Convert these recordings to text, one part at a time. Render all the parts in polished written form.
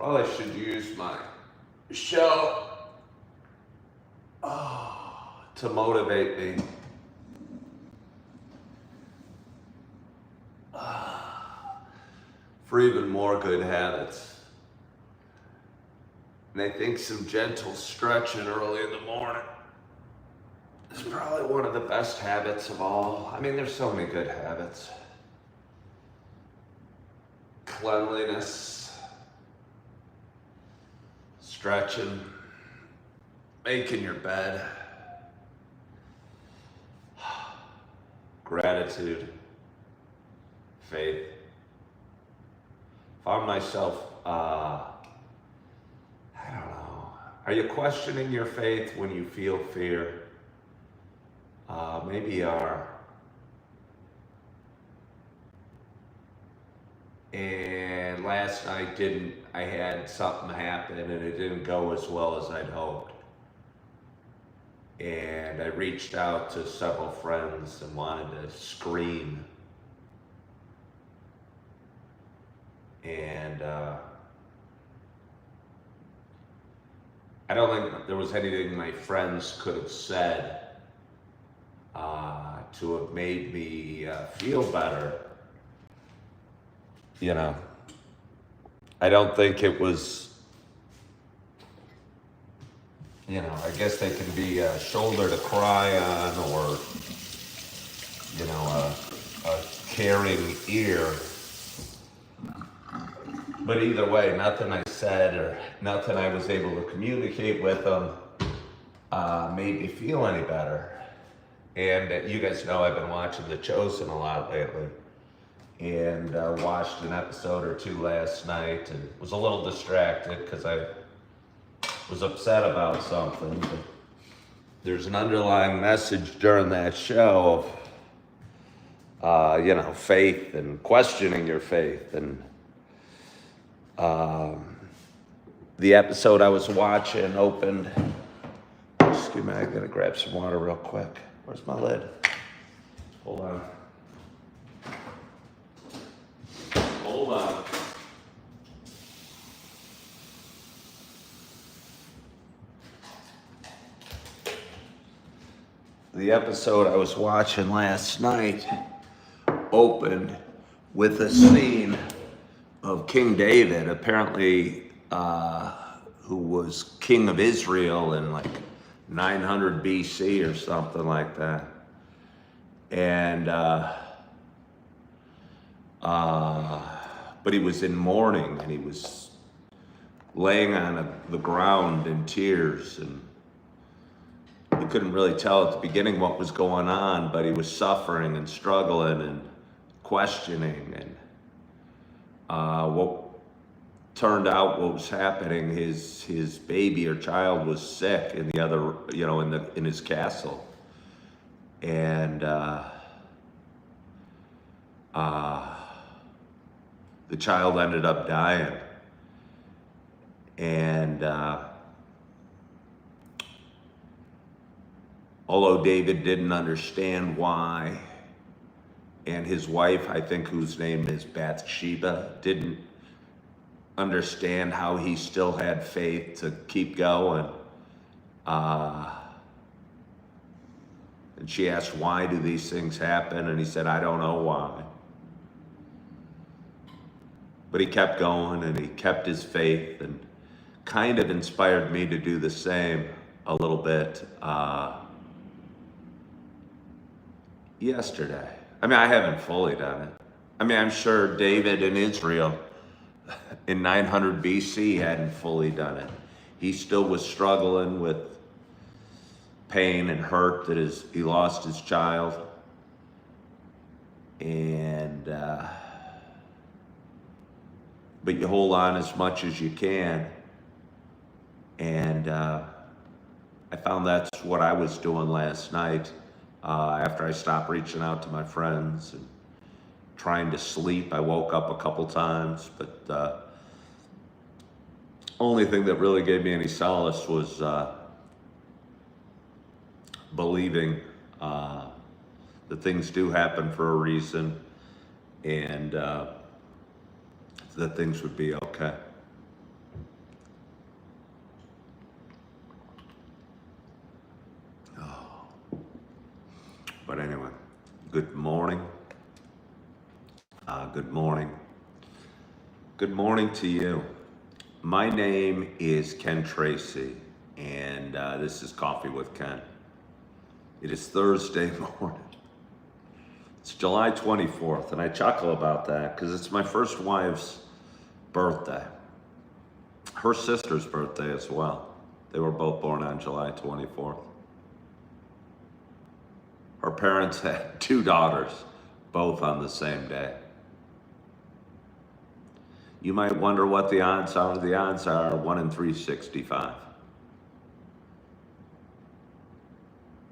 Well, I should use my show to motivate me. For even more good habits. And I think some gentle stretching early in the morning is probably one of the best habits of all. I mean, there's so many good habits. Cleanliness, stretching, making your bed, gratitude, faith. Found myself, I don't know. Are you questioning your faith when you feel fear? Maybe you are. And last night I had something happen and it didn't go as well as I'd hoped. And I reached out to several friends and wanted to scream. And I don't think there was anything my friends could have said to have made me feel better. You know, I don't think it was, you know, I guess they can be a shoulder to cry on or, you know, a caring ear. But either way, nothing I said or nothing I was able to communicate with them made me feel any better. And you guys know I've been watching The Chosen a lot lately. And watched an episode or two last night and was a little distracted because I was upset about something. But there's an underlying message during that show of, you know, faith and questioning your faith. And the episode I was watching opened, excuse me, I gotta grab some water real quick. Where's my lid? Hold on. Hold on. The episode I was watching last night opened with a scene of King David, apparently who was king of Israel in like 900 BC or something like that. And but he was in mourning and he was laying on the ground in tears, and you couldn't really tell at the beginning what was going on, but he was suffering and struggling and questioning. And what turned out what was happening, his baby or child was sick in the other, you know, in his castle. And the child ended up dying. And although David didn't understand why, and his wife, I think whose name is Bathsheba, didn't understand how he still had faith to keep going. And she asked, why do these things happen? And he said, I don't know why. But he kept going and he kept his faith, and kind of inspired me to do the same a little bit yesterday. I mean, I haven't fully done it. I mean, I'm sure David in Israel in 900 BC hadn't fully done it. He still was struggling with pain and hurt that he lost his child. And but you hold on as much as you can. And I found that's what I was doing last night after I stopped reaching out to my friends and trying to sleep. I woke up a couple times, but only thing that really gave me any solace was believing that things do happen for a reason, and that things would be okay. But anyway, good morning. Good morning. Good morning to you. My name is Ken Tracy, and this is Coffee with Ken. It is Thursday morning. It's July 24th, and I chuckle about that because it's my first wife's birthday. Her sister's birthday as well. They were both born on July 24th. Her parents had two daughters, both on the same day. You might wonder what the odds are. The odds are 1 in 365.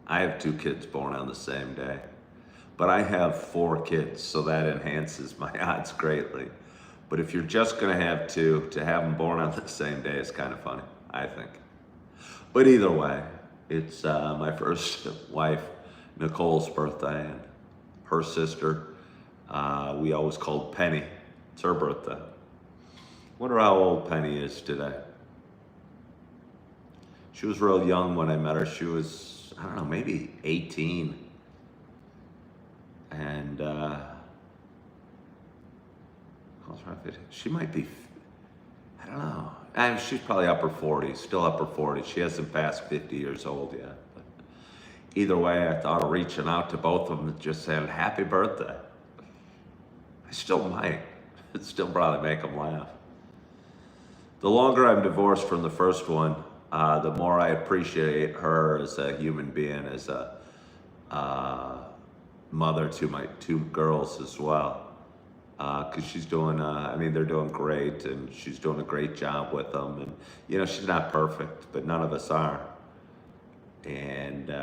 I have two kids born on the same day, but I have 4 kids, so that enhances my odds greatly. But if you're just gonna have two, to have them born on the same day is kind of funny, I think. But either way, it's my first wife, Nicole's birthday, and her sister, we always called Penny. It's her birthday. Wonder how old Penny is today. She was real young when I met her. She was, I don't know, maybe 18. And she might be, I don't know. She's probably upper 40s, still upper 40s. She hasn't passed 50 years old yet. But either way, I thought of reaching out to both of them and just saying, happy birthday. I still might. It'd still probably make them laugh. The longer I'm divorced from the first one, the more I appreciate her as a human being, as a mother to my 2 girls as well. Because she's doing, they're doing great, and she's doing a great job with them. And, you know, she's not perfect, but none of us are. And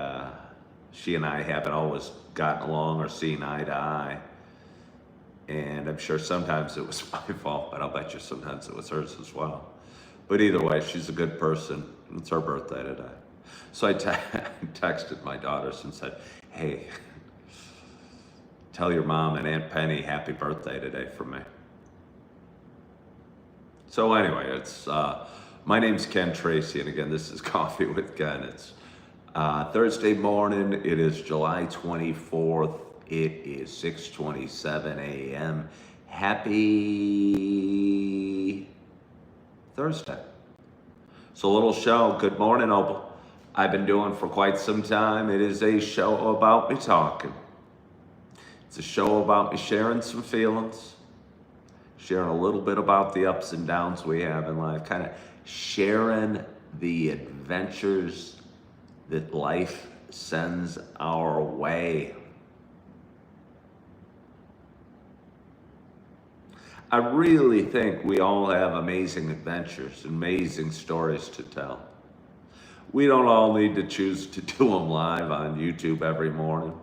she and I haven't always gotten along or seen eye to eye. And I'm sure sometimes it was my fault, but I'll bet you sometimes it was hers as well. But either way, she's a good person. It's her birthday today. So I texted my daughters and said, hey, tell your mom and Aunt Penny happy birthday today from me. So anyway, it's my name's Ken Tracy, and again, this is Coffee with Ken. It's Thursday morning. It is July 24th. It is 6:27 a.m. Happy Thursday. So a little show, Good Morning Opal, I've been doing for quite some time. It is a show about me talking. It's a show about me sharing some feelings, sharing a little bit about the ups and downs we have in life, kind of sharing the adventures that life sends our way. I really think we all have amazing adventures, amazing stories to tell. We don't all need to choose to do them live on YouTube every morning.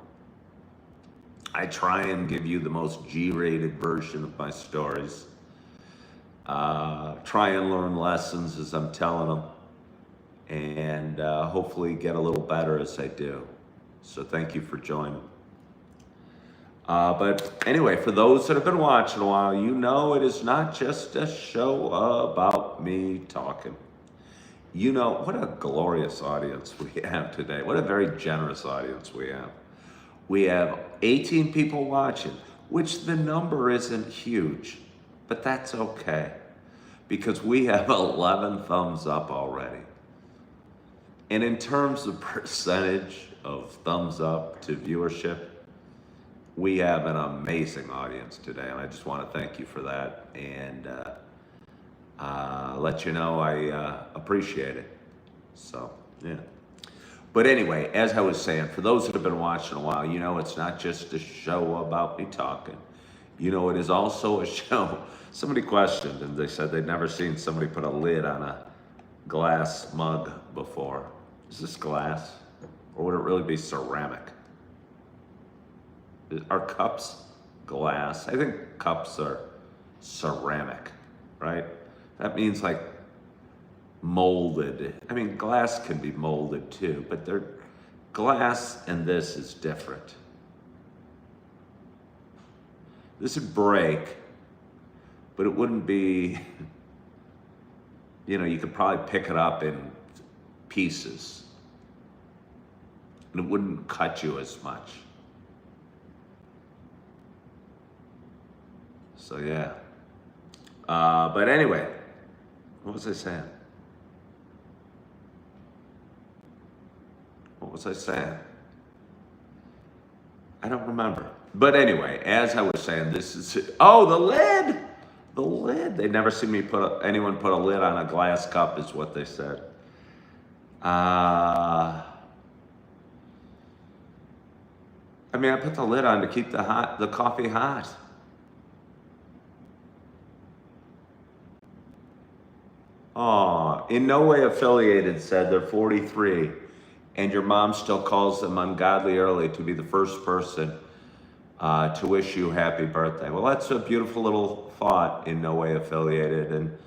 I try and give you the most G-rated version of my stories. Try and learn lessons as I'm telling them, and hopefully get a little better as I do. So thank you for joining. But anyway, for those that have been watching a while, you know it is not just a show about me talking. You know, what a glorious audience we have today. What a very generous audience we have. We have 18 people watching, which the number isn't huge, but that's okay, because we have 11 thumbs up already. And in terms of percentage of thumbs up to viewership, we have an amazing audience today, and I just want to thank you for that, and let you know I appreciate it. So, yeah. But anyway, as I was saying, for those that have been watching a while, you know it's not just a show about me talking. You know, it is also a show. Somebody questioned, and they said they'd never seen somebody put a lid on a glass mug before. Is this glass? Or would it really be ceramic? Are cups glass? I think cups are ceramic, right? That means like molded. I mean, glass can be molded too, but they're glass, and this is different. This would break, but it wouldn't be, you know, you could probably pick it up in pieces, and it wouldn't cut you as much. So yeah. But anyway, what was I saying? What was I saying? I don't remember. But anyway, as I was saying, this is, oh, the lid! The lid. They never see me anyone put a lid on a glass cup, is what they said. I mean, I put the lid on to keep the coffee hot. Oh, in no way affiliated said they're 43, and your mom still calls them ungodly early to be the first person to wish you happy birthday. Well, that's a beautiful little thought, in no way affiliated, and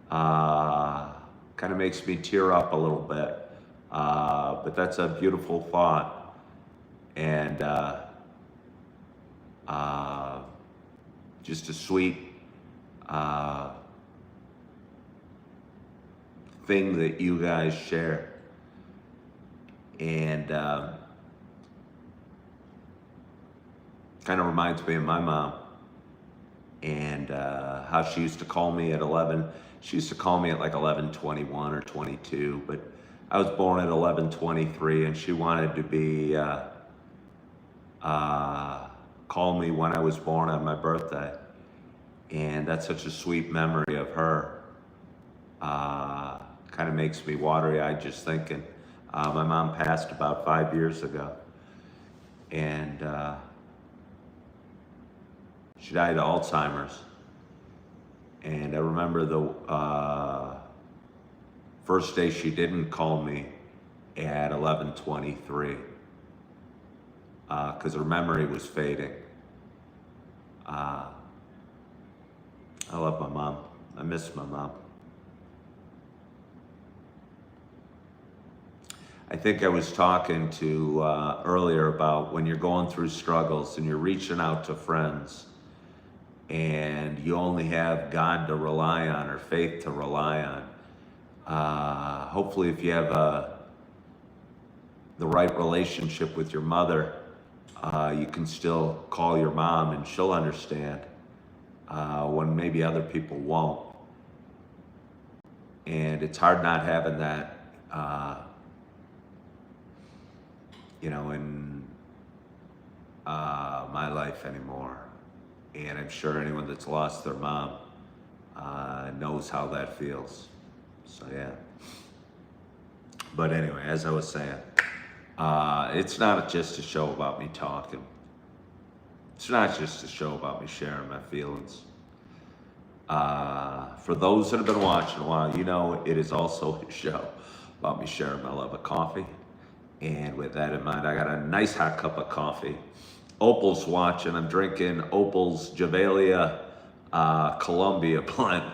kind of makes me tear up a little bit. But that's a beautiful thought, and just a sweet thing that you guys share. And kind of reminds me of my mom and how she used to call me at 11. She used to call me at like 11:21 or 22, but I was born at 11:23, and she wanted to be call me when I was born on my birthday. And that's such a sweet memory of her. Kind of makes me watery-eyed just thinking. My mom passed about 5 years ago, and she died of Alzheimer's. And I remember the first day she didn't call me at 11:23, because her memory was fading. I love my mom. I miss my mom. I think I was talking to earlier about when you're going through struggles and you're reaching out to friends and you only have God to rely on or faith to rely on. Hopefully if you have the right relationship with your mother, you can still call your mom and she'll understand when maybe other people won't. And it's hard not having that in my life anymore. And I'm sure anyone that's lost their mom knows how that feels. So yeah. But anyway, as I was saying, it's not just a show about me talking. It's not just a show about me sharing my feelings. For those that have been watching a while, you know it is also a show about me sharing my love of coffee. And with that in mind, I got a nice hot cup of coffee. Opal's watching. I'm drinking Opal's Javalia Columbia blend.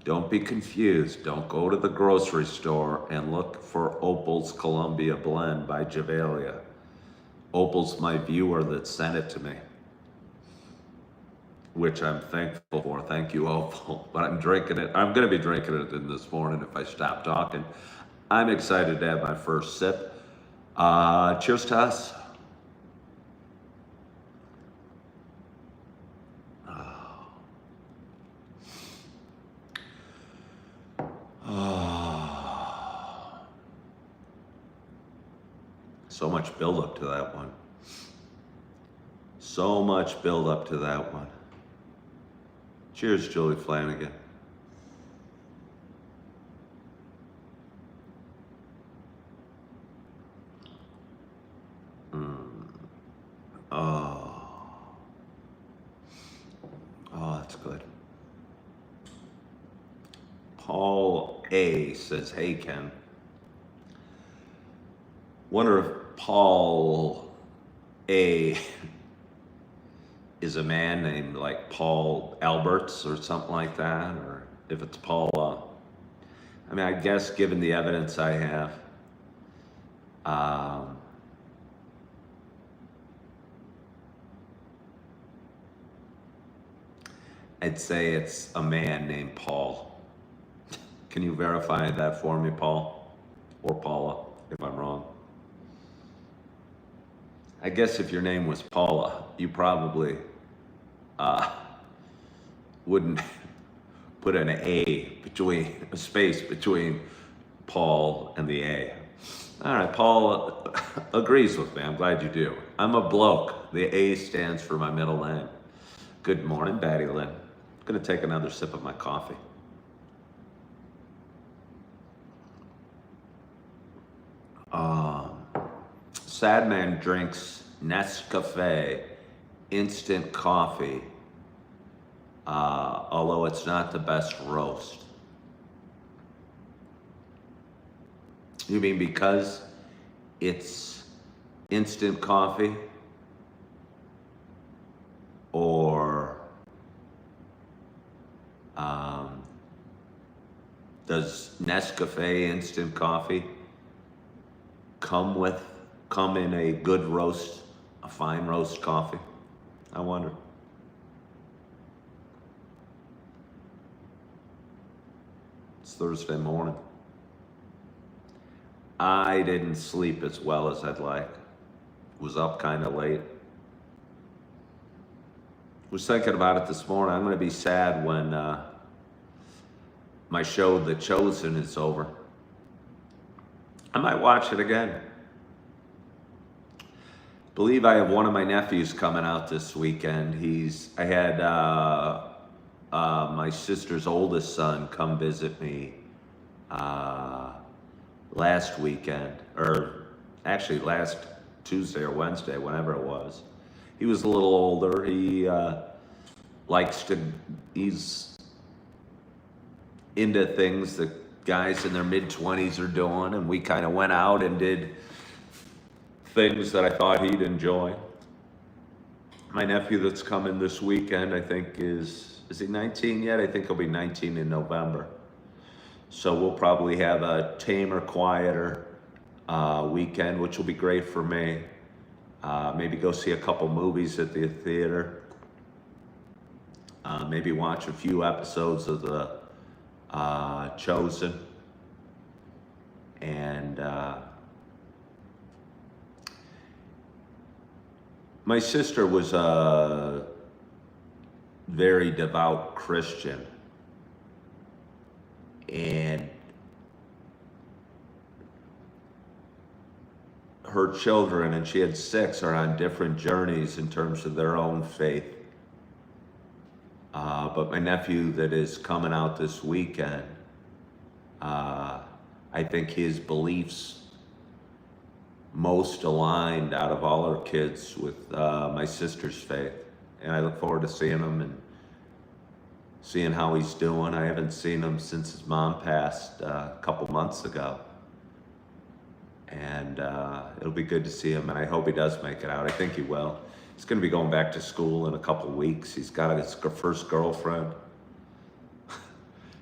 Don't be confused. Don't go to the grocery store and look for Opal's Columbia blend by Javalia. Opal's my viewer that sent it to me, which I'm thankful for. Thank you, Opal. But I'm drinking it. I'm going to be drinking it in this morning if I stop talking. I'm excited to have my first sip. Cheers to us. So much build up to that one. So much build up to that one. Cheers, Julie Flanagan. Oh, that's good. Paul A says, hey, Ken. Wonder if Paul A is a man named like Paul Alberts or something like that, or if it's Paula. I mean, I guess given the evidence I have, I'd say it's a man named Paul. Can you verify that for me, Paul? Or Paula, if I'm wrong. I guess if your name was Paula, you probably wouldn't put an a space between Paul and the A. All right, Paul agrees with me. I'm glad you do. I'm a bloke. The A stands for my middle name. Good morning, Batty Lynn. I'm gonna take another sip of my coffee. Sad man drinks Nescafe instant coffee, although it's not the best roast. You mean because it's instant coffee? Or does Nescafe instant coffee come in a good roast, a fine roast coffee? I wonder. It's Thursday morning. I didn't sleep as well as I'd like. Was up kind of late. Was thinking about it this morning. I'm going to be sad when my show, The Chosen, is over. I might watch it again. Believe I have one of my nephews coming out this weekend. I had my sister's oldest son come visit me last weekend, or actually last Tuesday or Wednesday, whenever it was. He was a little older. He's into things that guys in their mid-20s are doing, and we kind of went out and did things that I thought he'd enjoy. My nephew that's coming this weekend, I think is he 19 yet? I think he'll be 19 in November. So we'll probably have a tamer, quieter weekend, which will be great for me. Maybe go see a couple movies at the theater. Maybe watch a few episodes of The Chosen. And my sister was a very devout Christian. And her children, and she had 6, are on different journeys in terms of their own faith. But my nephew that is coming out this weekend, I think his beliefs most aligned out of all our kids with my sister's faith. And I look forward to seeing him and seeing how he's doing. I haven't seen him since his mom passed a couple months ago. And it'll be good to see him, and I hope he does make it out. I think he will. He's going to be going back to school in a couple weeks. He's got his first girlfriend.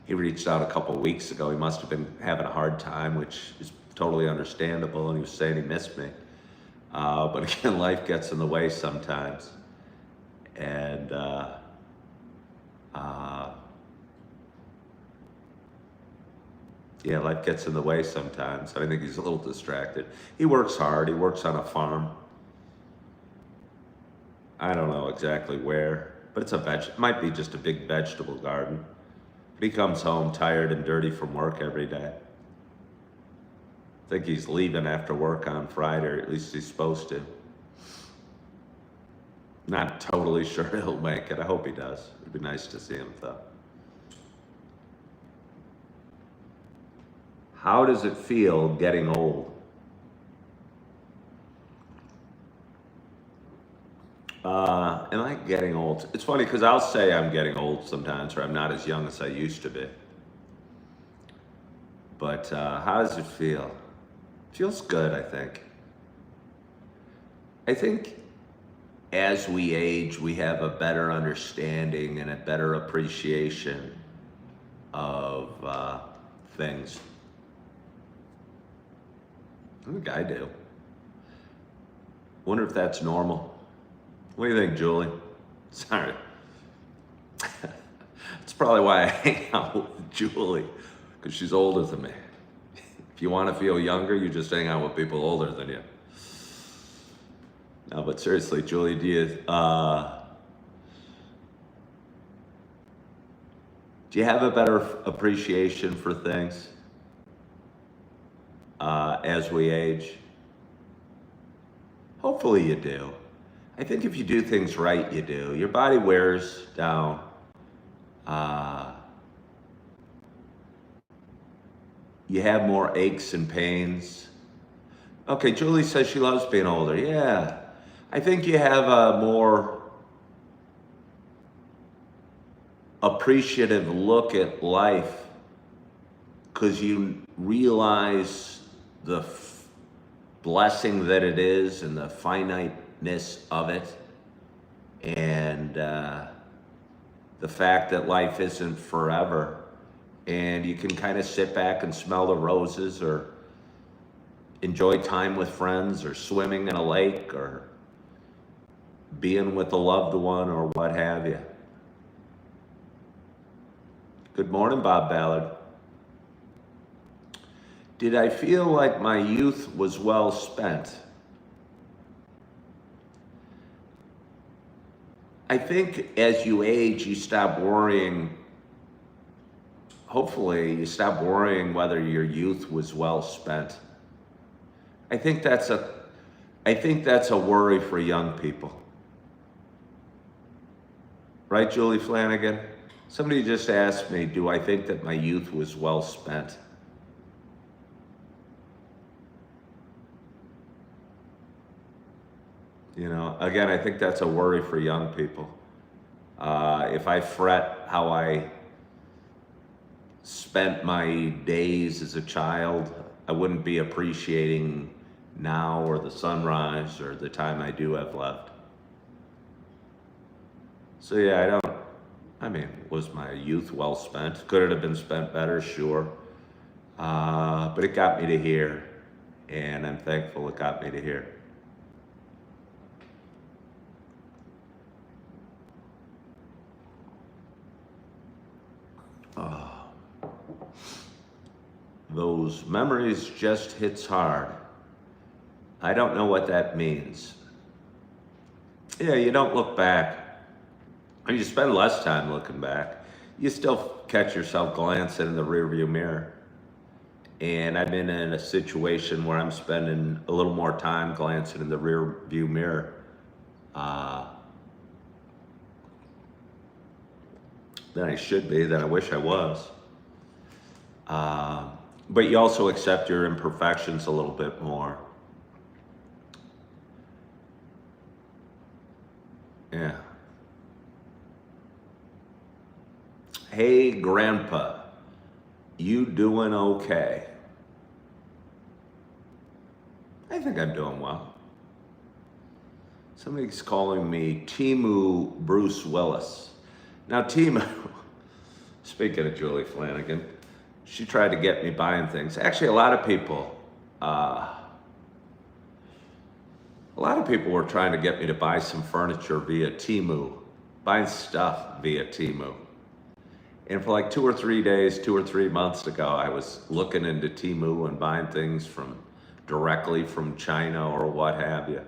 He reached out a couple weeks ago. He must have been having a hard time, which is totally understandable, and he was saying he missed me. But again, life gets in the way sometimes. And yeah, life gets in the way sometimes. I think he's a little distracted. He works hard. He works on a farm. I don't know exactly where, but it's it might be just a big vegetable garden. But he comes home tired and dirty from work every day. I think he's leaving after work on Friday, or at least he's supposed to. Not totally sure he'll make it. I hope he does. It'd be nice to see him though. How does it feel getting old? Am I getting old? It's funny because I'll say I'm getting old sometimes, or I'm not as young as I used to be. But how does it feel? It feels good, I think. I think as we age, we have a better understanding and a better appreciation of things. I think I do. Wonder if that's normal. What do you think, Julie? Sorry. That's probably why I hang out with Julie, because she's older than me. If you want to feel younger, you just hang out with people older than you. No, but seriously, Julie, do you Do you have a better appreciation for things as we age? Hopefully you do. I think if you do things right, you do. Your body wears down. You have more aches and pains. Okay, Julie says she loves being older. Yeah. I think you have a more appreciative look at life because you realize the blessing that it is and the finiteness of it, and the fact that life isn't forever. And you can kind of sit back and smell the roses or enjoy time with friends or swimming in a lake or being with a loved one or what have you. Good morning, Bob Ballard. Did I feel like my youth was well spent? I think as you age, you stop worrying. Hopefully, you stop worrying whether your youth was well spent. I think that's a worry for young people. Right, Julie Flanagan? Somebody just asked me, do I think that my youth was well spent? You know, again, I think that's a worry for young people. If I fret how I spent my days as a child, I wouldn't be appreciating now or the sunrise or the time I do have left. So yeah, was my youth well spent? Could it have been spent better? Sure. But it got me to here, and I'm thankful it got me to here. Those memories just hits hard. I don't know what that means. Yeah, you don't look back. Or you spend less time looking back. You still catch yourself glancing in the rearview mirror. And I've been in a situation where I'm spending a little more time glancing in the rearview mirror than I should be, than I wish I was. But you also accept your imperfections a little bit more. Yeah. Hey, Grandpa, you doing okay? I think I'm doing well. Somebody's calling me Timu Bruce Willis. Now, Timu, speaking of Julie Flanagan, she tried to get me buying things. Actually, a lot of people were trying to get me to buy some furniture via Temu, buying stuff via Temu. And for like 2 or 3 days, 2 or 3 months ago, I was looking into Temu and buying things directly from China or what have you.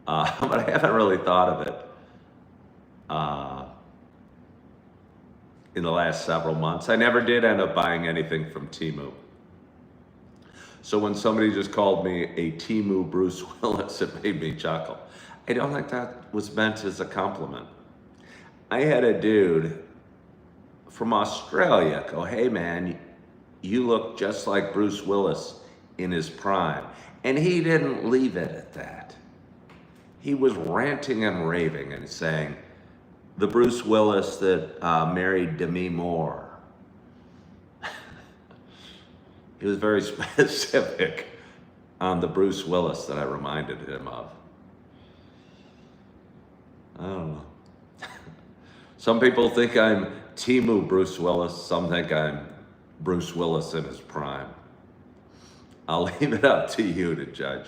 But I haven't really thought of it in the last several months. I never did end up buying anything from Temu. So when somebody just called me a Temu Bruce Willis, it made me chuckle. I don't think that was meant as a compliment. I had a dude from Australia go, hey man, you look just like Bruce Willis in his prime. And he didn't leave it at that. He was ranting and raving and saying, the Bruce Willis that married Demi Moore. He was very specific on the Bruce Willis that I reminded him of. I don't know. Some people think I'm Temu Bruce Willis. Some think I'm Bruce Willis in his prime. I'll leave it up to you to judge.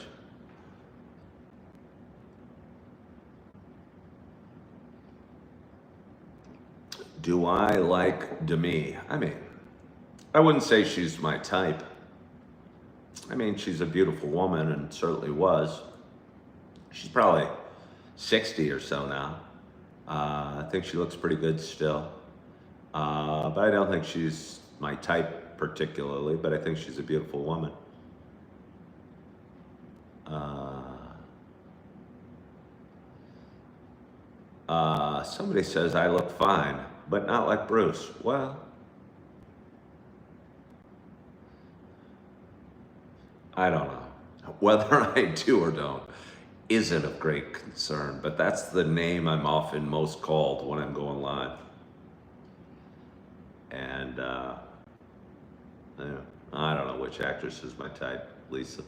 Do I like Demi? I wouldn't say she's my type. She's a beautiful woman and certainly was. She's probably 60 or so now. I think she looks pretty good still. But I don't think she's my type particularly, but I think she's a beautiful woman. Somebody says I look fine, but not like Bruce. Well, I don't know. Whether I do or don't isn't of great concern, but that's the name I'm often most called when I'm going live. And yeah, I don't know which actress is my type, Lisa.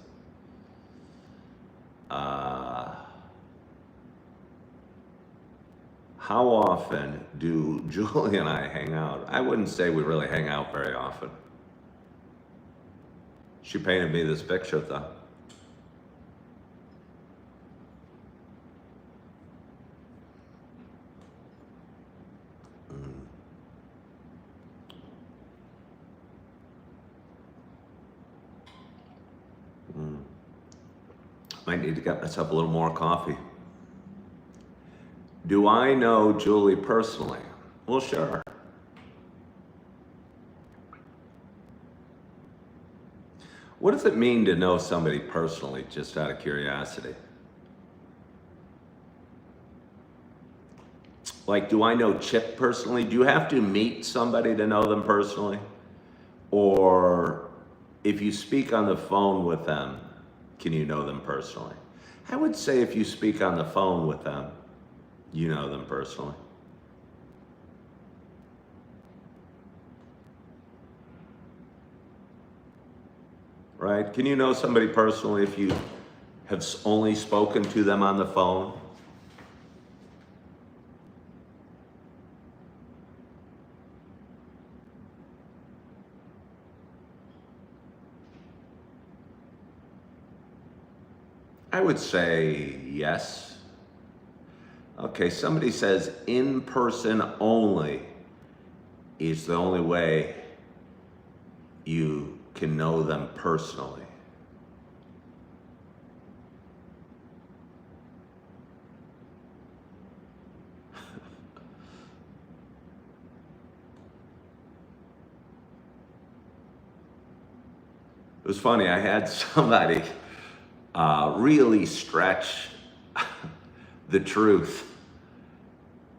How often do Julie and I hang out? I wouldn't say we really hang out very often. She painted me this picture though. Might need to get myself a little more coffee. Do I know Julie personally? Well, sure. What does it mean to know somebody personally, just out of curiosity? Like, do I know Chip personally? Do you have to meet somebody to know them personally? Or if you speak on the phone with them, can you know them personally? I would say if you speak on the phone with them, you know them personally. Right? Can you know somebody personally if you have only spoken to them on the phone? I would say yes. Okay, somebody says in person only is the only way you can know them personally. It was funny, I had somebody really stretch the truth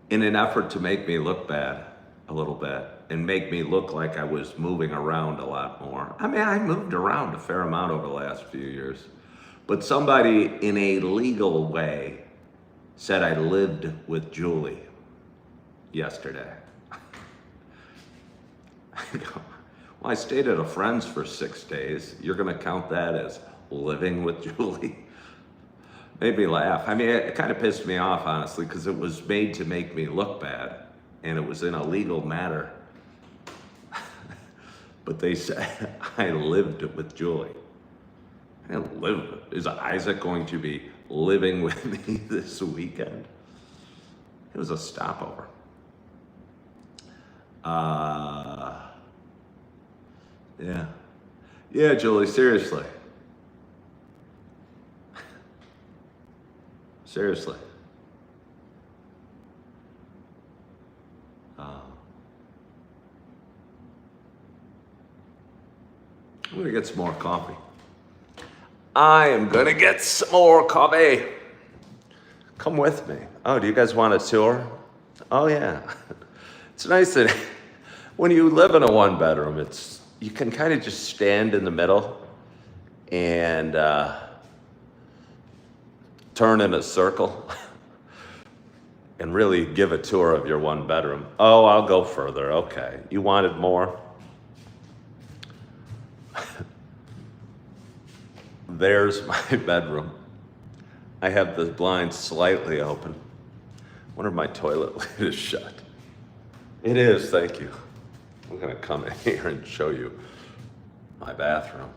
in an effort to make me look bad a little bit and make me look like I was moving around a lot more. I mean, I moved around a fair amount over the last few years, but somebody in a legal way said I lived with Julie yesterday. I go, well, I stayed at a friend's for 6 days. You're gonna count that as living with Julie? Made me laugh. I mean, it kind of pissed me off, honestly, because it was made to make me look bad, and it was in a legal matter. But they said I lived with Julie. I didn't live. Is Isaac going to be living with me this weekend? It was a stopover. Yeah, Julie, seriously. Seriously. I'm gonna get some more coffee. I am gonna get some more coffee. Come with me. Oh, do you guys want a tour? Oh yeah. It's nice that when you live in a one bedroom, you can kind of just stand in the middle and turn in a circle and really give a tour of your one bedroom. Oh, I'll go further. Okay. You wanted more? There's my bedroom. I have the blinds slightly open. I wonder if my toilet lid is shut. It is, thank you. I'm gonna come in here and show you my bathroom.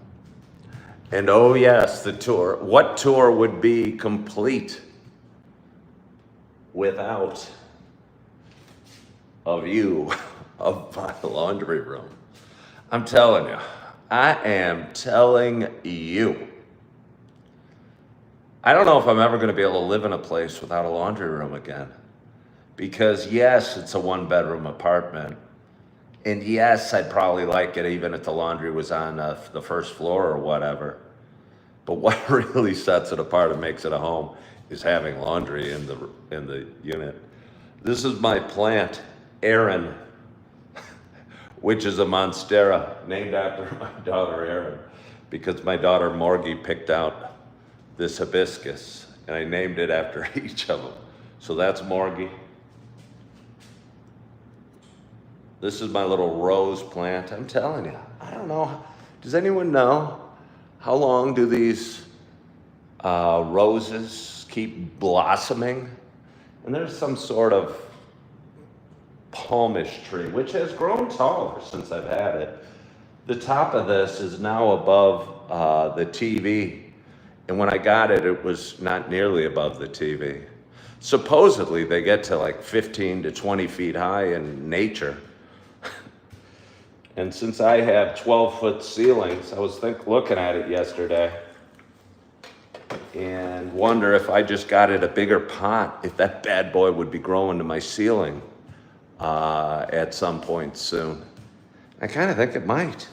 And oh yes, the tour. What tour would be complete without a view of my laundry room? I'm telling you, I am telling you. I don't know if I'm ever gonna be able to live in a place without a laundry room again. Because yes, it's a one bedroom apartment, And yes, I'd probably like it even if the laundry was on the first floor or whatever. But what really sets it apart and makes it a home is having laundry in the unit. This is my plant, Erin, which is a monstera named after my daughter Erin, because my daughter Morgie picked out this hibiscus, and I named it after each of them. So that's Morgie. This is my little rose plant. I'm telling you, I don't know. Does anyone know how long do these roses keep blossoming? And there's some sort of palmish tree, which has grown taller since I've had it. The top of this is now above the TV. And when I got it, it was not nearly above the TV. Supposedly, they get to like 15 to 20 feet high in nature. And since I have 12-foot ceilings, I was looking at it yesterday and wonder if I just got it a bigger pot, if that bad boy would be growing to my ceiling at some point soon. I kind of think it might.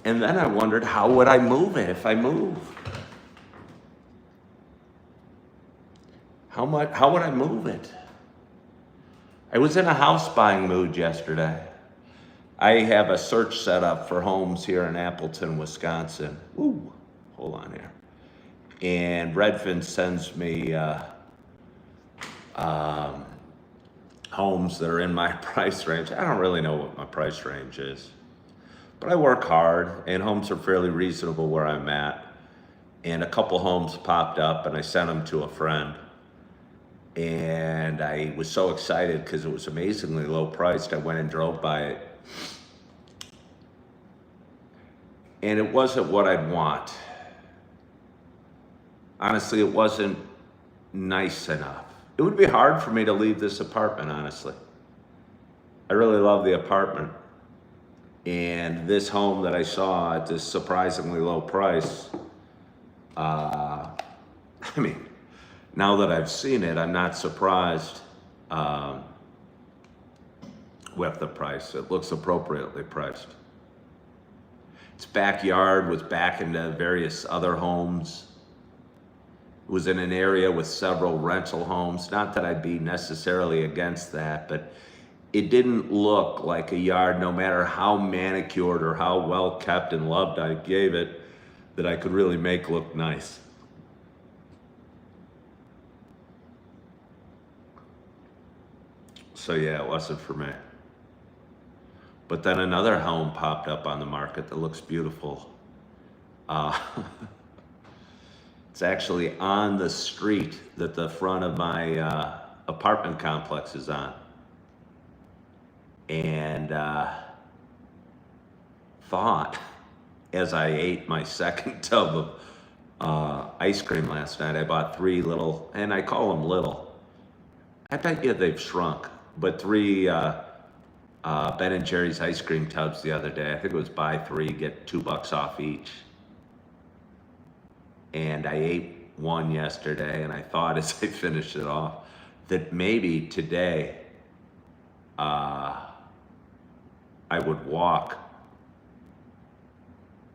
And then I wondered, how would I move it if I move? How would I move it? I was in a house buying mood yesterday. I have a search set up for homes here in Appleton, Wisconsin. Ooh, hold on here. And Redfin sends me homes that are in my price range. I don't really know what my price range is, but I work hard, and homes are fairly reasonable where I'm at. And a couple homes popped up, and I sent them to a friend. And I was so excited because it was amazingly low priced. I went and drove by it. And it wasn't what I'd want. Honestly, it wasn't nice enough. It would be hard for me to leave this apartment, honestly. I really love the apartment. And this home that I saw at this surprisingly low price, I mean, now that I've seen it, I'm not surprised with the price. It looks appropriately priced. Its backyard was back into various other homes. It was in an area with several rental homes. Not that I'd be necessarily against that, but it didn't look like a yard, no matter how manicured or how well kept and loved I gave it, that I could really make look nice. So yeah, it wasn't for me. But then another home popped up on the market that looks beautiful. It's actually on the street that the front of my apartment complex is on. And thought, as I ate my second tub of ice cream last night, I bought 3 little, and I call them little. I bet you they've shrunk. But 3 Ben & Jerry's ice cream tubs the other day. I think it was buy 3, get $2 off each. And I ate one yesterday, and I thought as I finished it off that maybe today I would walk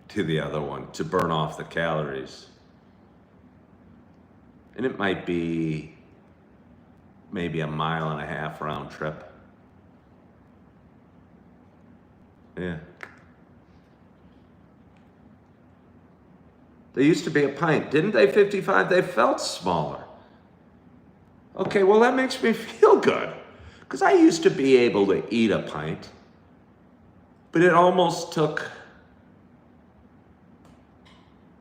to the other one to burn off the calories. And it might be maybe a 1.5 mile round trip. Yeah. They used to be a pint. Didn't they, 55? They felt smaller. Okay, well, that makes me feel good. Because I used to be able to eat a pint. But it almost took,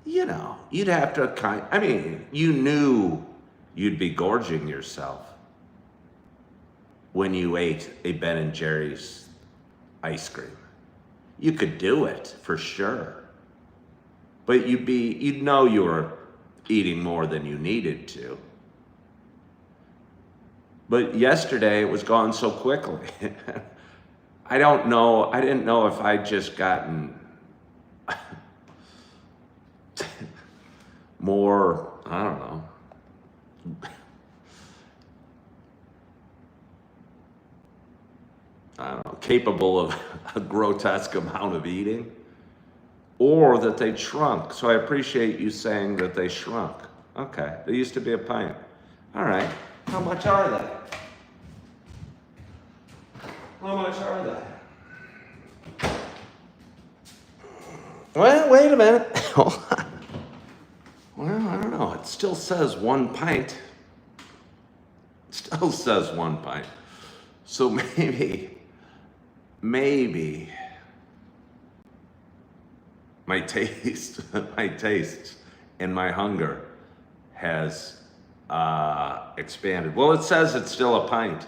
you'd have to you knew you'd be gorging yourself when you ate a Ben & Jerry's ice cream. You could do it for sure. But you'd know you were eating more than you needed to. But yesterday it was gone so quickly. I didn't know if I'd just gotten more, I don't know. capable of a grotesque amount of eating, or that they shrunk. So I appreciate you saying that they shrunk. Okay, they used to be a pint. All right, how much are they? How much are they? Well, wait a minute. Hold on. Well, I don't know. It still says 1 pint. It still says 1 pint. So maybe my taste, my tastes and my hunger has expanded. Well, it says it's still a pint.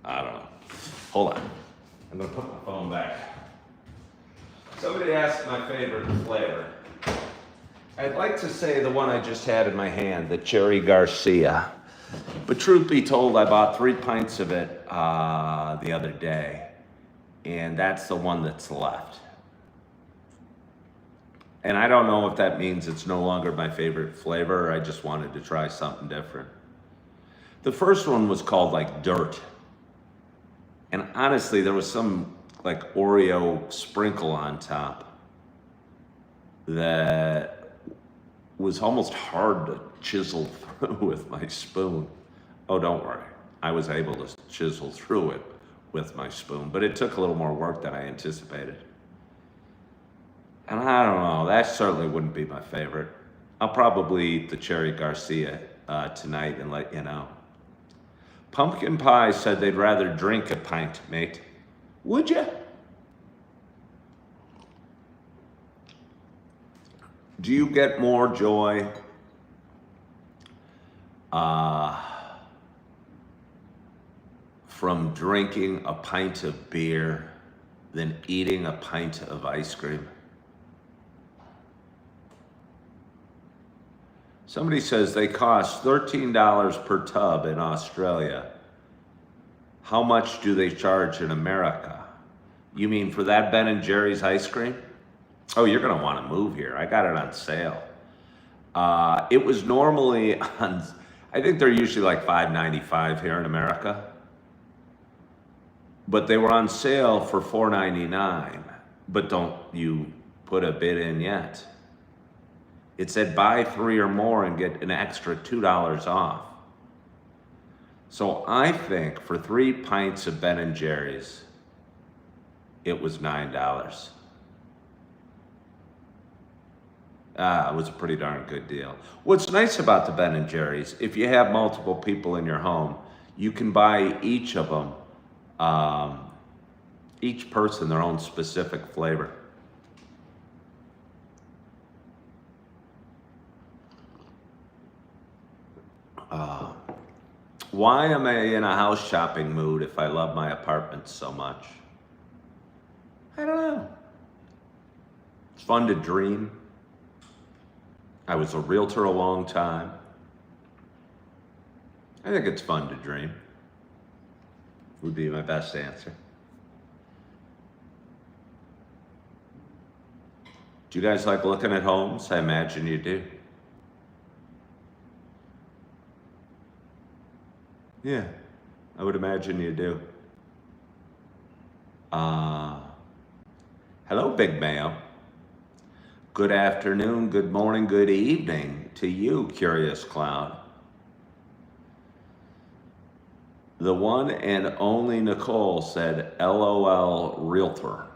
I don't know. Hold on. I'm gonna put my phone back. Somebody asked my favorite flavor. I'd like to say the one I just had in my hand, the Cherry Garcia. But truth be told, I bought 3 pints of it the other day, and that's the one that's left. And I don't know if that means it's no longer my favorite flavor, or I just wanted to try something different. The first one was called like Dirt. And honestly, there was some like Oreo sprinkle on top that was almost hard to chisel through with my spoon. Oh, don't worry. I was able to chisel through it with my spoon, but it took a little more work than I anticipated. And I don't know, that certainly wouldn't be my favorite. I'll probably eat the Cherry Garcia tonight and let you know. Pumpkin Pie said they'd rather drink a pint, mate. Would you? Do you get more joy from drinking a pint of beer than eating a pint of ice cream? Somebody says they cost $13 per tub in Australia. How much do they charge in America? You mean for that Ben & Jerry's ice cream? Oh, you're gonna wanna move here. I got it on sale. It was normally on, I think they're usually like $5.95 here in America. But they were on sale for $4.99. But don't you put a bid in yet. It said buy 3 or more and get an extra $2 off. So I think for 3 pints of Ben & Jerry's, it was $9. It was a pretty darn good deal. What's nice about the Ben & Jerry's, if you have multiple people in your home, you can buy each of them, each person their own specific flavor. Why am I in a house shopping mood if I love my apartment so much? I don't know. It's fun to dream. I was a realtor a long time. I think it's fun to dream. Would be my best answer. Do you guys like looking at homes? I imagine you do. Yeah, I would imagine you do. Hello, Big Mayo. Good afternoon, good morning, good evening to you, Curious Cloud. The one and only Nicole said, LOL Realtor.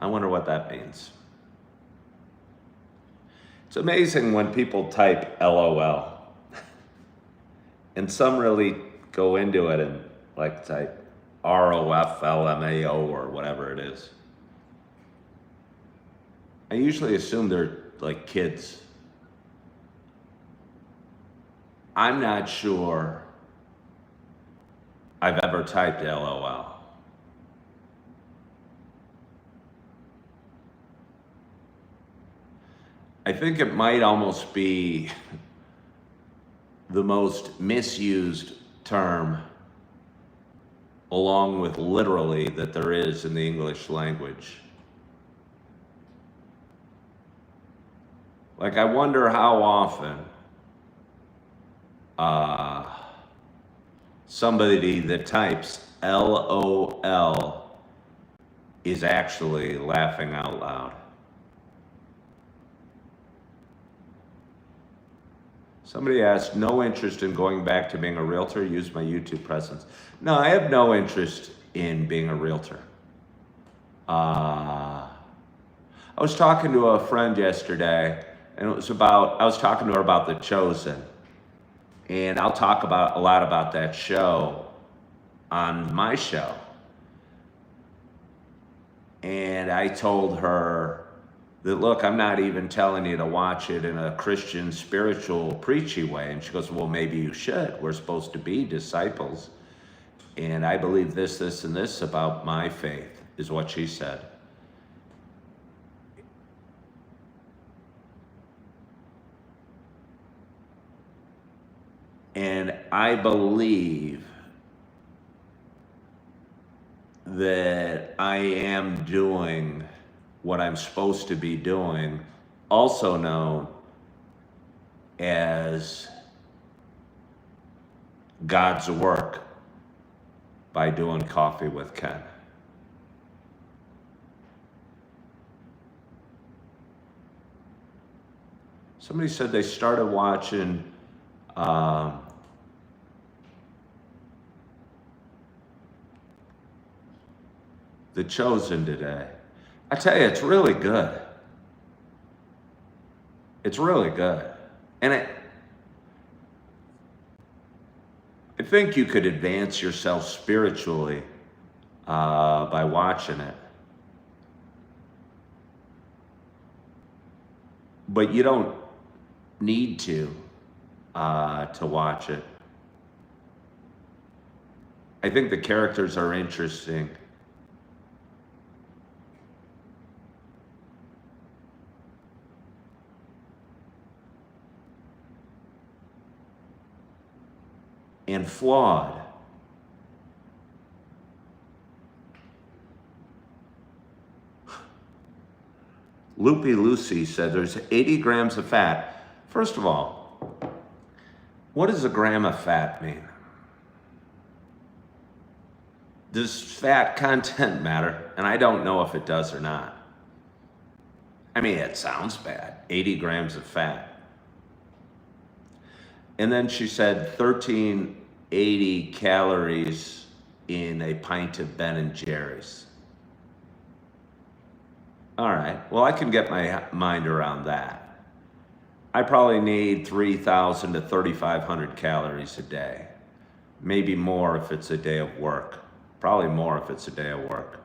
I wonder what that means. It's amazing when people type LOL. And some really go into it and like type ROFLMAO or whatever it is. I usually assume they're like kids. I'm not sure I've ever typed LOL. I think it might almost be the most misused term, along with literally, that there is in the English language. Like, I wonder how often somebody that types LOL is actually laughing out loud. Somebody asked, no interest in going back to being a realtor, use my YouTube presence. No, I have no interest in being a realtor. I was talking to a friend yesterday, and I was talking to her about The Chosen. And I'll talk a lot about that show on my show. And I told her that, look, I'm not even telling you to watch it in a Christian, spiritual, preachy way. And she goes, well, maybe you should. We're supposed to be disciples. And I believe this, and this about my faith, is what she said. And I believe that I am doing what I'm supposed to be doing, also known as God's work, by doing Coffee with Ken. Somebody said they started watching The Chosen today. I tell you, it's really good. It's really good. And I think you could advance yourself spiritually by watching it. But you don't need to watch it. I think the characters are interesting. And flawed. Loopy Lucy said there's 80 grams of fat. First of all, what does a gram of fat mean? Does fat content matter? And I don't know if it does or not. I mean, it sounds bad. 80 grams of fat. And then she said 1380 calories in a pint of Ben and Jerry's. All right, well, I can get my mind around that. I probably need 3,000 to 3,500 calories a day. Maybe more if it's a day of work. Probably more if it's a day of work.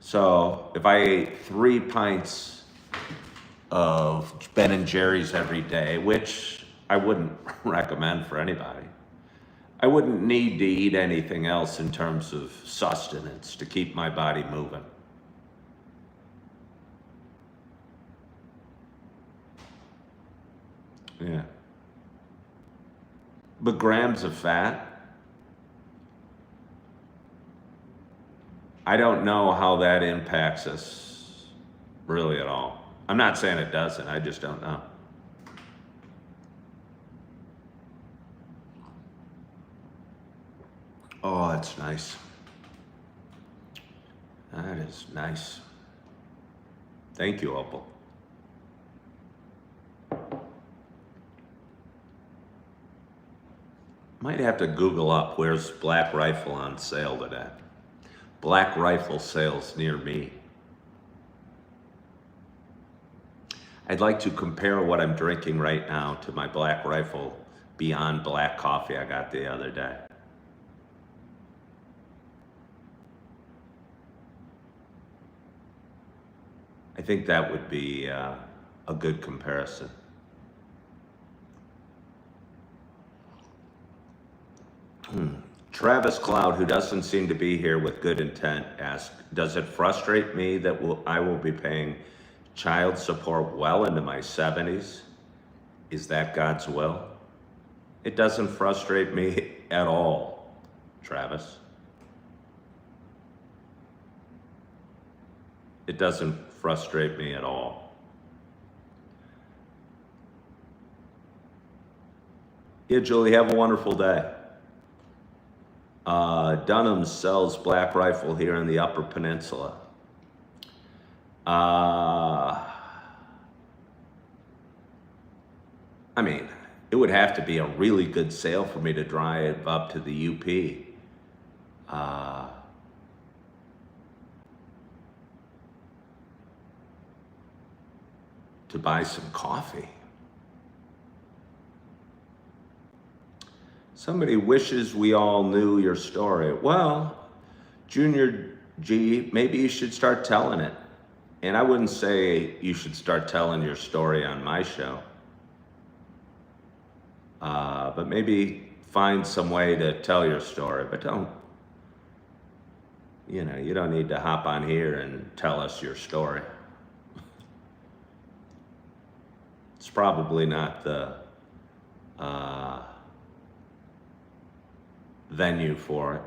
So if I ate 3 pints of Ben and Jerry's every day, which I wouldn't recommend for anybody, I wouldn't need to eat anything else in terms of sustenance to keep my body moving. Yeah. But grams of fat, I don't know how that impacts us really at all. I'm not saying it doesn't, I just don't know. Oh, that's nice. That is nice. Thank you, Opal. Might have to Google up where's Black Rifle on sale today. Black Rifle sales near me. I'd like to compare what I'm drinking right now to my Black Rifle Beyond Black coffee I got the other day. I think that would be a good comparison. Travis Cloud, who doesn't seem to be here with good intent, asked, does it frustrate me that I will be paying child support well into my 70s? Is that God's will? It doesn't frustrate me at all, Travis. It doesn't frustrate me at all. Yeah, Julie, have a wonderful day. Dunham sells Black Rifle here in the Upper Peninsula. I mean, it would have to be a really good sale for me to drive up to the UP. To buy some coffee. Somebody wishes we all knew your story. Well, Junior G, maybe you should start telling it. And I wouldn't say you should start telling your story on my show. But maybe find some way to tell your story, but don't, you don't need to hop on here and tell us your story. It's probably not the venue for it.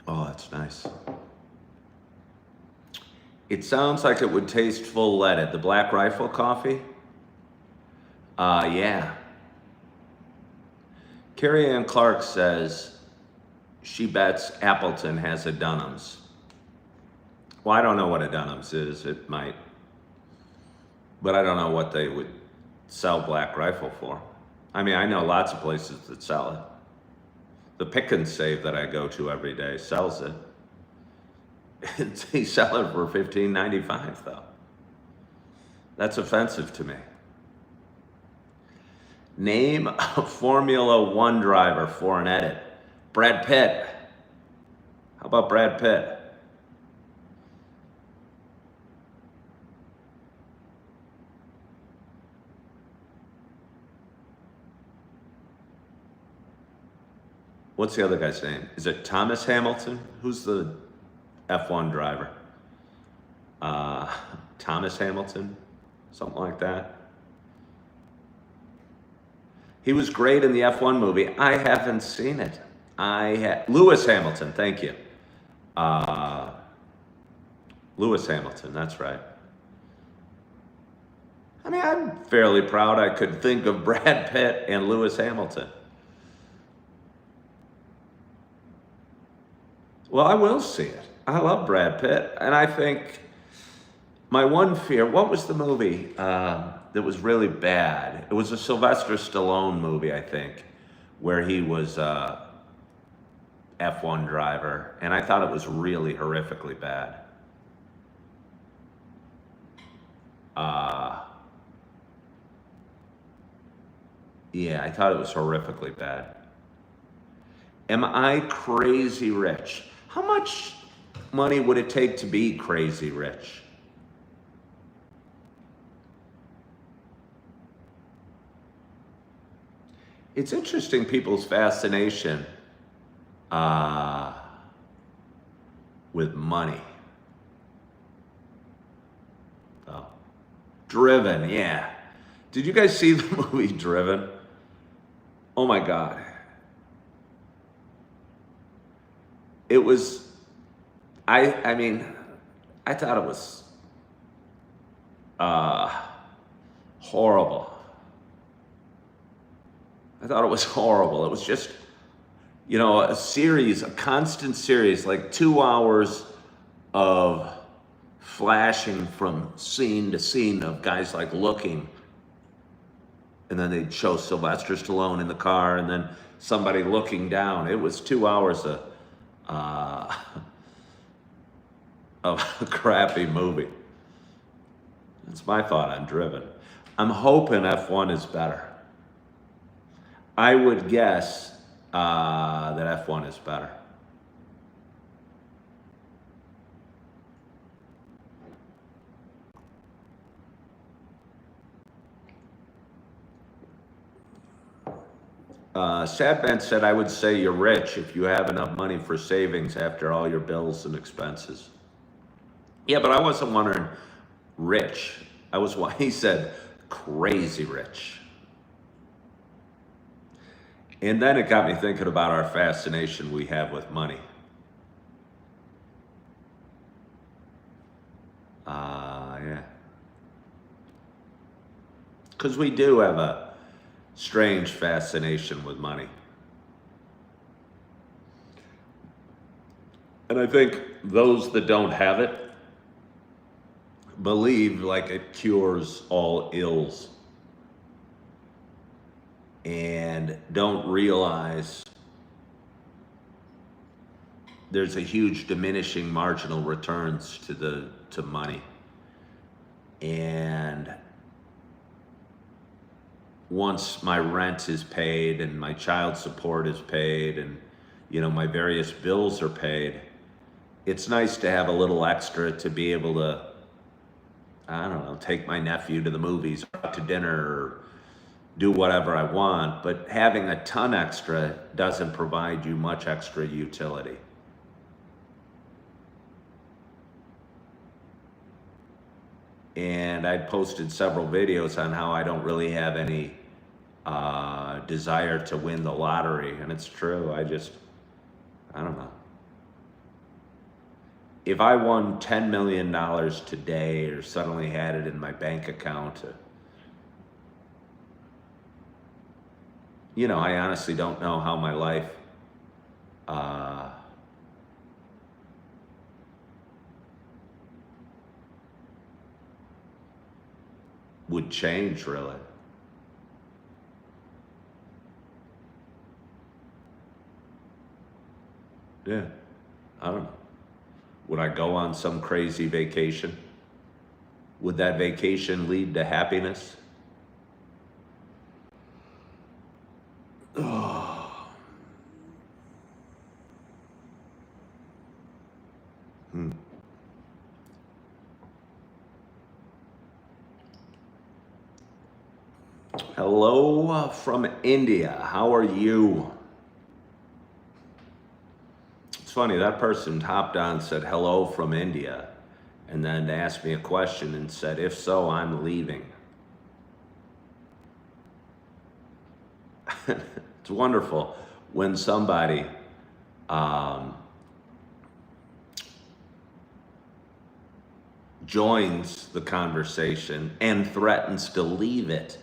Oh, that's nice. It sounds like it would taste full leaded. The Black Rifle coffee? Yeah. Carrie Ann Clark says she bets Appleton has a Dunham's. Well, I don't know what a Dunham's is. It might. But I don't know what they would sell Black Rifle for. I mean, I know lots of places that sell it. The Pick and Save that I go to every day sells it. They sell it for $15.95 though. That's offensive to me. Name a Formula One driver for an edit. Brad Pitt. How about Brad Pitt? What's the other guy's name? Is it Thomas Hamilton? Who's the F1 driver? Thomas Hamilton? Something like that. He was great in the F1 movie. I haven't seen it. Lewis Hamilton, thank you. Lewis Hamilton, that's right. I mean, I'm fairly proud I could think of Brad Pitt and Lewis Hamilton. Well, I will see it. I love Brad Pitt, and I think my one fear, what was the movie that was really bad? It was a Sylvester Stallone movie, I think, where he was a F1 driver, and I thought it was really horrifically bad. Yeah, I thought it was horrifically bad. Am I crazy rich? How much money would it take to be crazy rich? It's interesting people's fascination with money. Oh. Driven, yeah. Did you guys see the movie Driven? Oh my God. It was, I mean, I thought it was horrible. I thought it was horrible. It was just, a constant series, like 2 hours of flashing from scene to scene of guys like looking. And then they'd show Sylvester Stallone in the car and then somebody looking down. It was 2 hours of a crappy movie. That's my thought on Driven. I'm hoping F1 is better. I would guess that F1 is better. Sadman said, I would say you're rich if you have enough money for savings after all your bills and expenses. Yeah, but I wasn't wondering rich. He said crazy rich. And then it got me thinking about our fascination we have with money. Because we do have a strange fascination with money. And I think those that don't have it believe like it cures all ills and don't realize there's a huge diminishing marginal returns to money. And once my rent is paid and my child support is paid and my various bills are paid, it's nice to have a little extra to be able to, I don't know, take my nephew to the movies, or out to dinner, or do whatever I want. But having a ton extra doesn't provide you much extra utility. And I posted several videos on how I don't really have any desire to win the lottery. And it's true. I don't know. If I won $10 million today or suddenly had it in my bank account, I honestly don't know how my life would change, really. Yeah, I don't know. Would I go on some crazy vacation? Would that vacation lead to happiness? Oh. Hello from India. How are you? It's funny, that person hopped on and said hello from India and then asked me a question and said, if so, I'm leaving. It's wonderful when somebody joins the conversation and threatens to leave it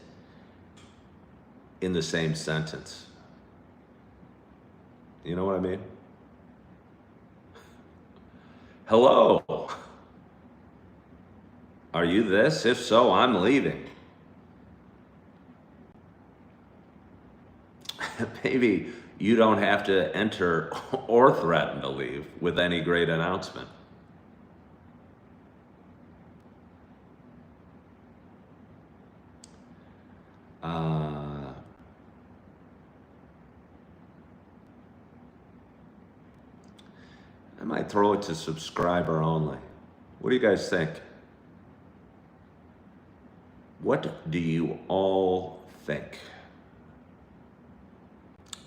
in the same sentence. You know what I mean? Hello. Are you this? If so, I'm leaving. Maybe you don't have to enter or threaten to leave with any great announcement. I might throw it to subscriber only. What do you guys think? What do you all think?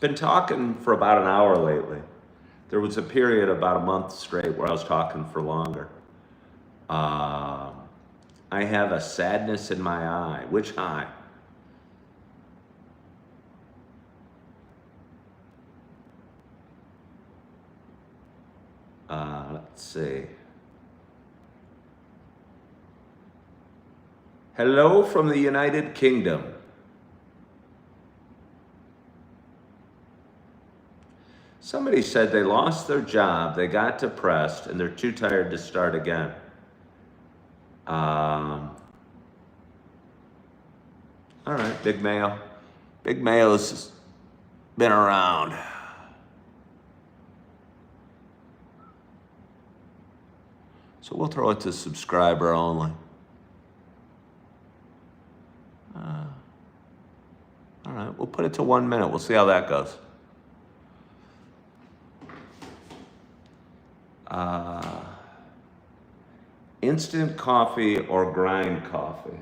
Been talking for about an hour lately. There was a period about a month straight where I was talking for longer. I have a sadness in my eye. Which eye? Let's see. Hello from the United Kingdom. Somebody said they lost their job, they got depressed, and they're too tired to start again. All right, Big Mayo. Big Mayo's been around. So we'll throw it to subscriber only. All right, we'll put it to 1 minute. We'll see how that goes. Instant coffee or grind coffee?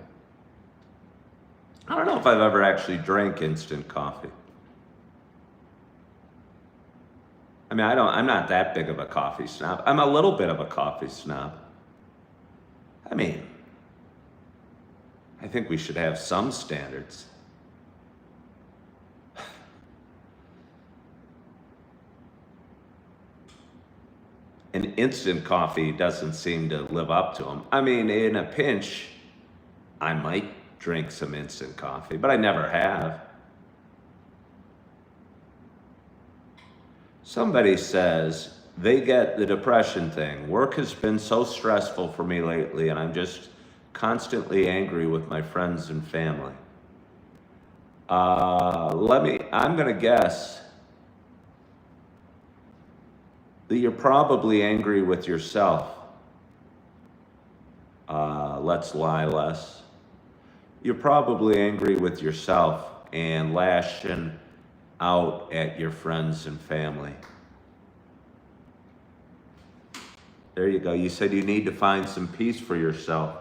I don't know if I've ever actually drank instant coffee. I mean, I'm not that big of a coffee snob. I'm a little bit of a coffee snob. I mean, I think we should have some standards. And instant coffee doesn't seem to live up to them. I mean, in a pinch, I might drink some instant coffee, but I never have. Somebody says they get the depression thing. Work has been so stressful for me lately, and I'm just constantly angry with my friends and family. I'm gonna guess that you're probably angry with yourself. Let's lie less. You're probably angry with yourself and lashing out at your friends and family. There you go. You said you need to find some peace for yourself.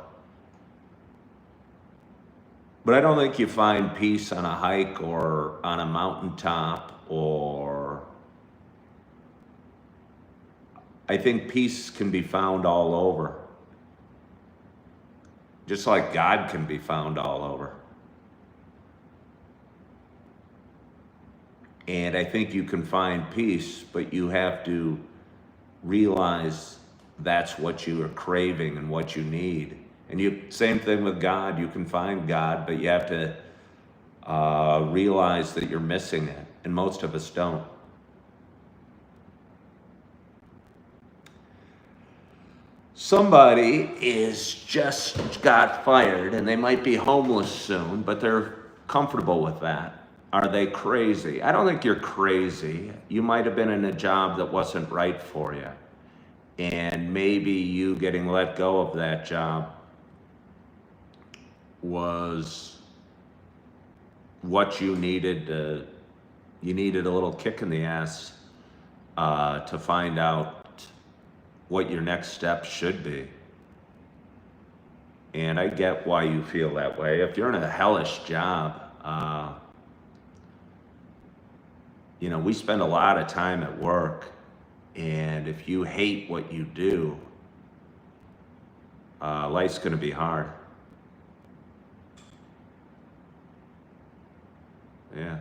But I don't think you find peace on a hike or on a mountaintop, or I think peace can be found all over. Just like God can be found all over. And I think you can find peace, but you have to realize that's what you are craving and what you need. And same thing with God. You can find God, but you have to realize that you're missing it. And most of us don't. Somebody is just got fired and they might be homeless soon, but they're comfortable with that. Are they crazy? I don't think you're crazy. You might have been in a job that wasn't right for you. And maybe you getting let go of that job was what you needed. You needed a little kick in the ass to find out what your next step should be. And I get why you feel that way. If you're in a hellish job, we spend a lot of time at work, and if you hate what you do, life's gonna be hard. Yeah.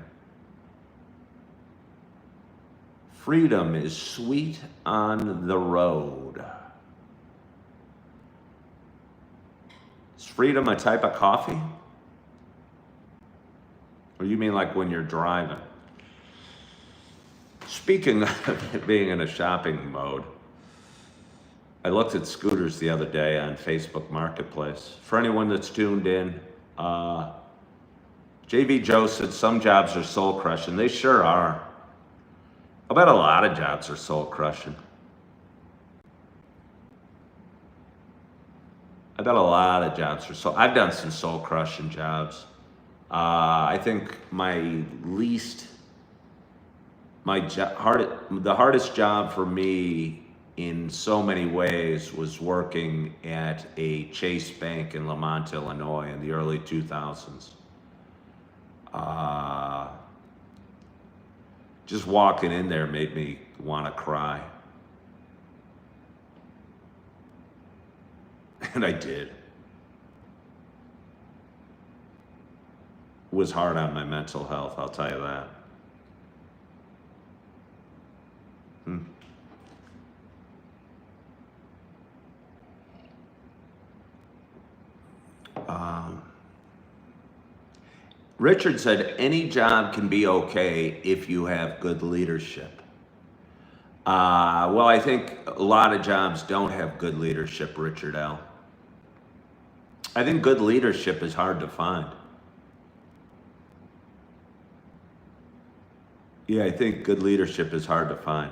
Freedom is sweet on the road. Is freedom a type of coffee? Or you mean like when you're driving? Speaking of being in a shopping mode, I looked at scooters the other day on Facebook Marketplace. For anyone that's tuned in, JV Joe said some jobs are soul crushing. They sure are. I bet a lot of jobs are soul crushing. I bet a lot of jobs are soul. I've done some soul crushing jobs. I think the hardest job for me in so many ways was working at a Chase Bank in Lamont, Illinois in the early 2000s. Just walking in there made me want to cry. And I did. It was hard on my mental health, I'll tell you that. Richard said, any job can be okay if you have good leadership. Well, I think a lot of jobs don't have good leadership, Richard L. I think good leadership is hard to find. Yeah, I think good leadership is hard to find.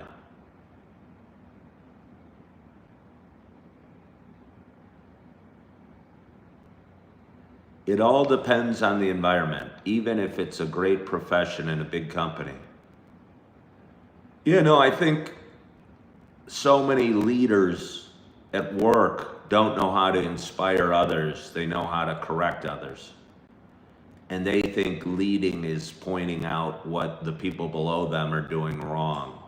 It all depends on the environment, even if it's a great profession in a big company. I think so many leaders at work don't know how to inspire others. They know how to correct others. And they think leading is pointing out what the people below them are doing wrong.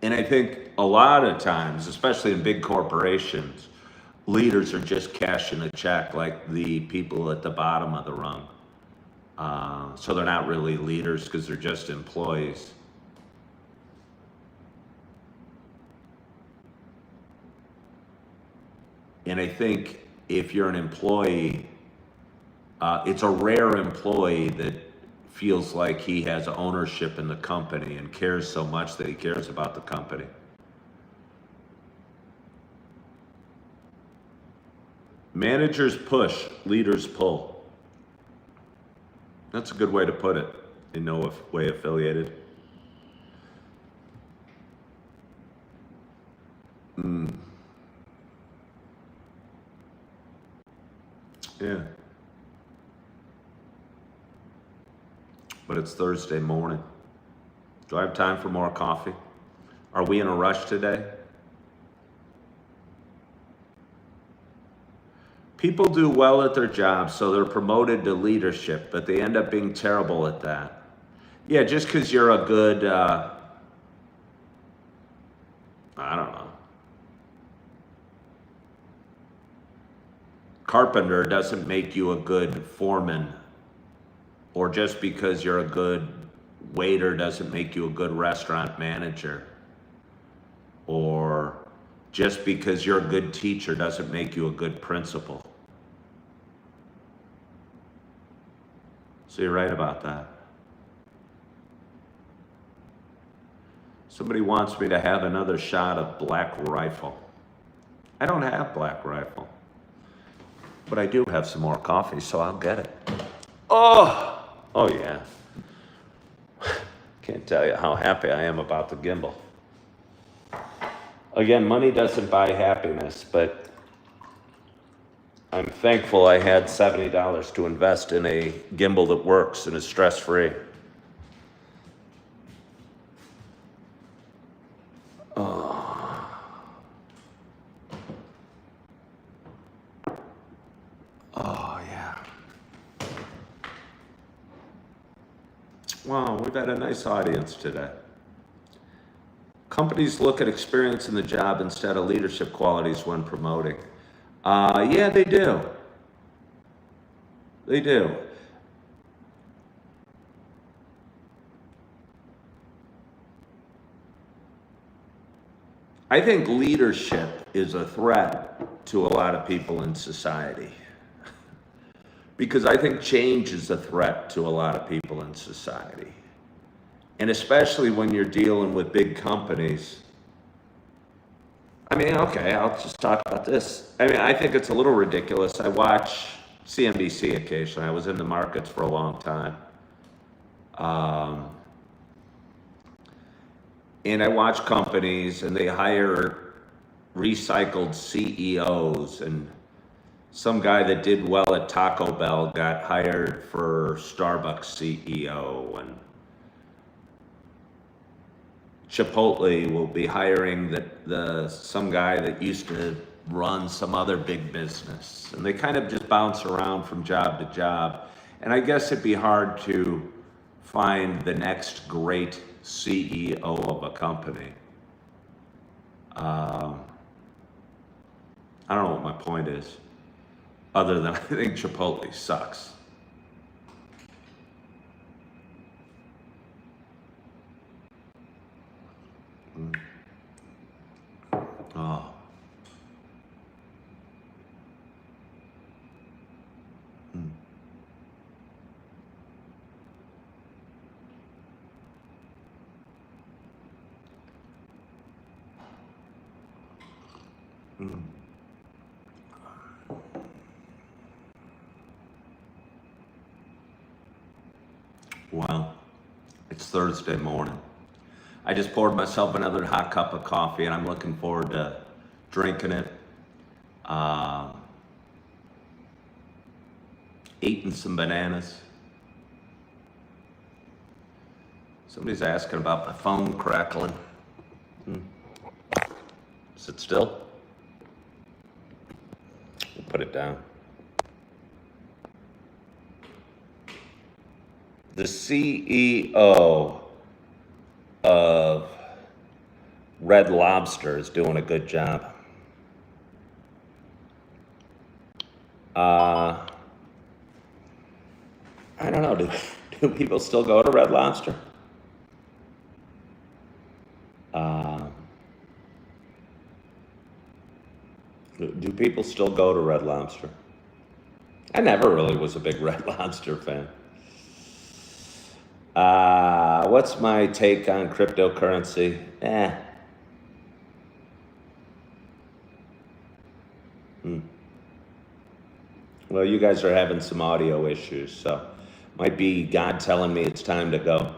And I think a lot of times, especially in big corporations, leaders are just cashing a check like the people at the bottom of the rung. So they're not really leaders because they're just employees. And I think if you're an employee, it's a rare employee that feels like he has ownership in the company and cares so much that he cares about the company. Managers push, leaders pull. That's a good way to put it, in no way affiliated. Yeah. But it's Thursday morning. Do I have time for more coffee? Are we in a rush today? People do well at their jobs, so they're promoted to leadership, but they end up being terrible at that. Yeah, just because you're a good, I don't know, carpenter doesn't make you a good foreman, or just because you're a good waiter doesn't make you a good restaurant manager, or just because you're a good teacher doesn't make you a good principal. So you're right about that. Somebody wants me to have another shot of Black Rifle. I don't have Black Rifle, but I do have some more coffee, so I'll get it. Oh yeah. Can't tell you how happy I am about the gimbal. Again, money doesn't buy happiness, but I'm thankful I had $70 to invest in a gimbal that works and is stress-free. Oh, yeah. Wow, we've had a nice audience today. Companies look at experience in the job instead of leadership qualities when promoting. Yeah, they do. They do. I think leadership is a threat to a lot of people in society. Because I think change is a threat to a lot of people in society. And especially when you're dealing with big companies. I mean, okay, I'll just talk about this. I mean, I think it's a little ridiculous. I watch CNBC occasionally. I was in the markets for a long time. And I watch companies and they hire recycled CEOs, and some guy that did well at Taco Bell got hired for Starbucks CEO, and Chipotle will be hiring some guy that used to run some other big business. And they kind of just bounce around from job to job. And I guess it'd be hard to find the next great CEO of a company. I don't know what my point is, other than I think Chipotle sucks. Oh. Well, it's Thursday morning. I just poured myself another hot cup of coffee, and I'm looking forward to drinking it. Eating some bananas. Somebody's asking about my phone crackling. Is it still? We'll put it down. The CEO of Red Lobster is doing a good job. I don't know, do people still go to Red Lobster? Do people still go to Red Lobster. I never really was a big Red Lobster fan. What's my take on cryptocurrency? Well, you guys are having some audio issues, so might be God telling me it's time to go.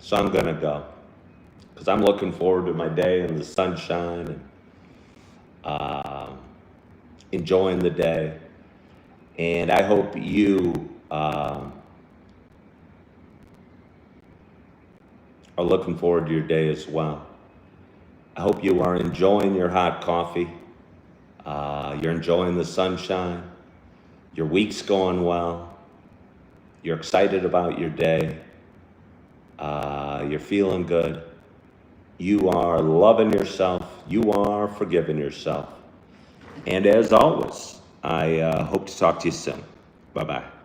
So I'm gonna go because I'm looking forward to my day in the sunshine and enjoying the day. And I hope you are looking forward to your day as well. I hope you are enjoying your hot coffee. You're enjoying the sunshine. Your week's going well. You're excited about your day. You're feeling good. You are loving yourself. You are forgiving yourself. And as always, I hope to talk to you soon. Bye-bye.